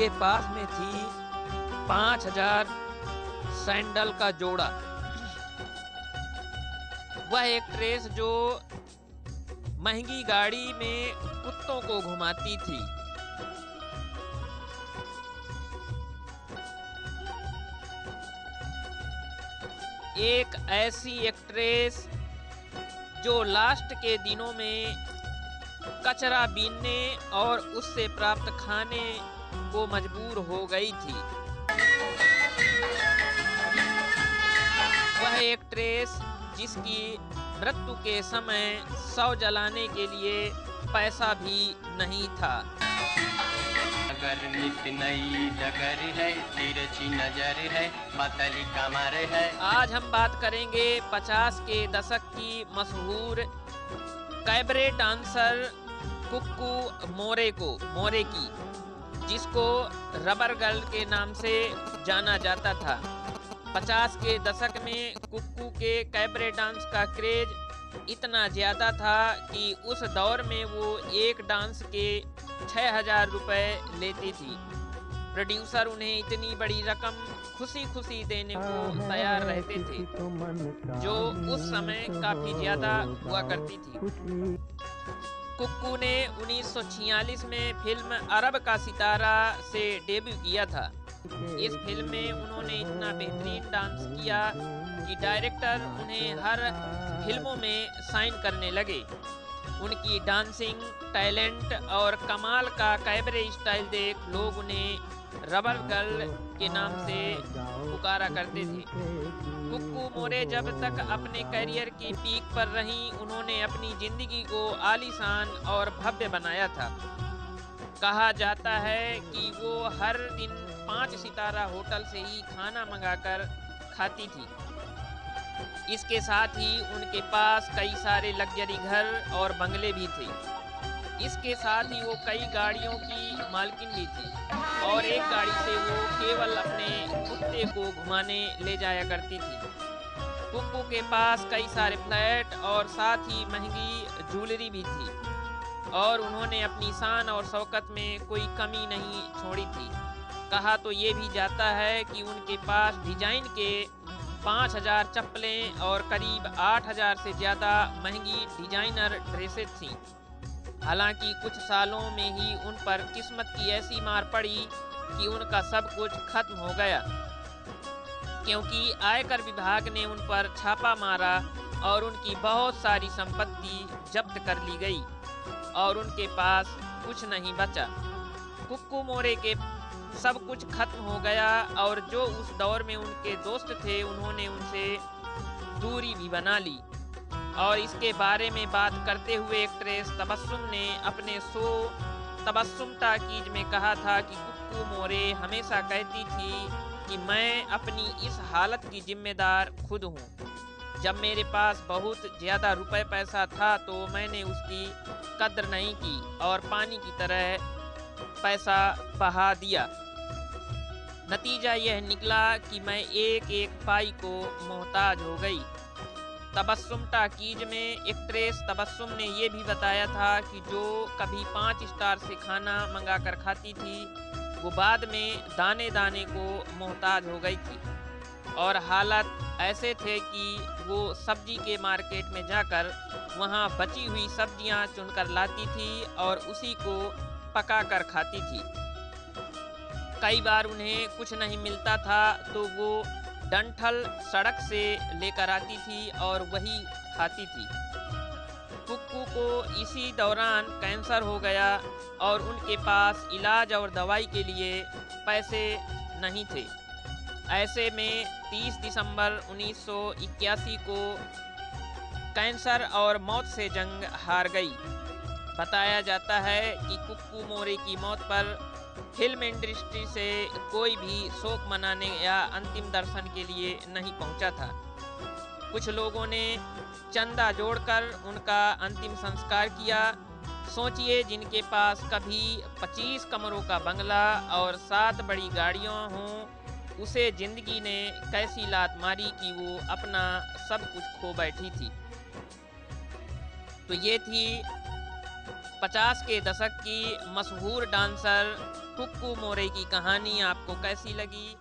उसके पास में थी 5,000 सैंडल का जोड़ा। वह एक्ट्रेस जो महंगी गाड़ी में कुत्तों को घुमाती थी। एक ऐसी एक्ट्रेस जो लास्ट के दिनों में कचरा बीनने और उससे प्राप्त खाने को मजबूर हो गई थी। वह एक्ट्रेस जिसकी मृत्यु के समय शव जलाने के लिए पैसा भी नहीं था। अगर नित नई डगर है, तिरछी नजर है, पतली कमर है। आज हम बात करेंगे 50 के दशक की मशहूर कैबरे डांसर कुक्कू मोरे की, जिसको रबर गर्ल के नाम से जाना जाता था। 50 के दशक में कुक्कू के कैबरे डांस का क्रेज इतना ज़्यादा था कि उस दौर में वो एक डांस के 6,000 रुपये लेती थी। प्रोड्यूसर उन्हें इतनी बड़ी रकम खुशी खुशी देने को तैयार रहते थे, जो उस समय काफ़ी ज़्यादा हुआ करती थी। कुक्कू ने 1946 में फिल्म अरब का सितारा से डेब्यू किया था। इस फिल्म में उन्होंने इतना बेहतरीन डांस किया कि डायरेक्टर उन्हें हर फिल्मों में साइन करने लगे। उनकी डांसिंग टैलेंट और कमाल का कैबरे स्टाइल देख लोग उन्हें रबर गर्ल के नाम से पुकारा करते थे। कुक्कू मोरे जब तक अपने करियर की पीक पर रहीं, उन्होंने अपनी जिंदगी को आलीशान और भव्य बनाया था। कहा जाता है कि वो हर दिन 5 सितारा होटल से ही खाना मंगाकर खाती थी। इसके साथ ही उनके पास कई सारे लग्जरी घर और बंगले भी थे। इसके साथ ही वो कई गाड़ियों की मालकिन भी थी और एक गाड़ी से वो केवल अपने कुत्ते को घुमाने ले जाया करती थी। कुक्कू के पास कई सारे फ्लैट और साथ ही महंगी ज्वेलरी भी थी और उन्होंने अपनी शान और शौकत में कोई कमी नहीं छोड़ी थी। कहा तो ये भी जाता है कि उनके पास डिजाइन के 5,000 चप्पलें और करीब 8,000 से ज़्यादा महंगी डिजाइनर ड्रेसेस थीं। हालांकि कुछ सालों में ही उन पर किस्मत की ऐसी मार पड़ी कि उनका सब कुछ खत्म हो गया, क्योंकि आयकर विभाग ने उन पर छापा मारा और उनकी बहुत सारी संपत्ति जब्त कर ली गई और उनके पास कुछ नहीं बचा। कुक्कू मोरे के सब कुछ खत्म हो गया और जो उस दौर में उनके दोस्त थे उन्होंने उनसे दूरी भी बना ली। और इसके बारे में बात करते हुए एक्ट्रेस तबस्सुम ने अपने शो तबस्सुम टाकीज में कहा था कि कुक्कू मोरे हमेशा कहती थी कि मैं अपनी इस हालत की जिम्मेदार खुद हूँ। जब मेरे पास बहुत ज़्यादा रुपए पैसा था तो मैंने उसकी कद्र नहीं की और पानी की तरह पैसा बहा दिया। नतीजा यह निकला कि मैं एक एक पाई को मोहताज हो गई। तबस्सुम टाकीज में एक्ट्रेस तबस्सुम ने यह भी बताया था कि जो कभी 5 स्टार से खाना मंगाकर खाती थी वो बाद में दाने दाने को मोहताज हो गई थी और हालात ऐसे थे कि वो सब्जी के मार्केट में जाकर वहाँ बची हुई सब्जियाँ चुनकर लाती थी और उसी को पकाकर खाती थी। कई बार उन्हें कुछ नहीं मिलता था तो वो डंठल सड़क से लेकर आती थी और वही खाती थी। कुक्कू को इसी दौरान कैंसर हो गया और उनके पास इलाज और दवाई के लिए पैसे नहीं थे। ऐसे में 30 दिसंबर 1981 को कैंसर और मौत से जंग हार गई। बताया जाता है कि कुक्कू मोरे की मौत पर फिल्म इंडस्ट्री से कोई भी शोक मनाने या अंतिम दर्शन के लिए नहीं पहुंचा था। कुछ लोगों ने चंदा जोड़कर उनका अंतिम संस्कार किया। सोचिए, जिनके पास कभी 25 कमरों का बंगला और 7 बड़ी गाड़ियां हों, उसे जिंदगी ने कैसी लात मारी कि वो अपना सब कुछ खो बैठी थी। तो ये थी 50 के दशक की मशहूर डांसर कुक्कू मोरे की कहानी आपको कैसी लगी।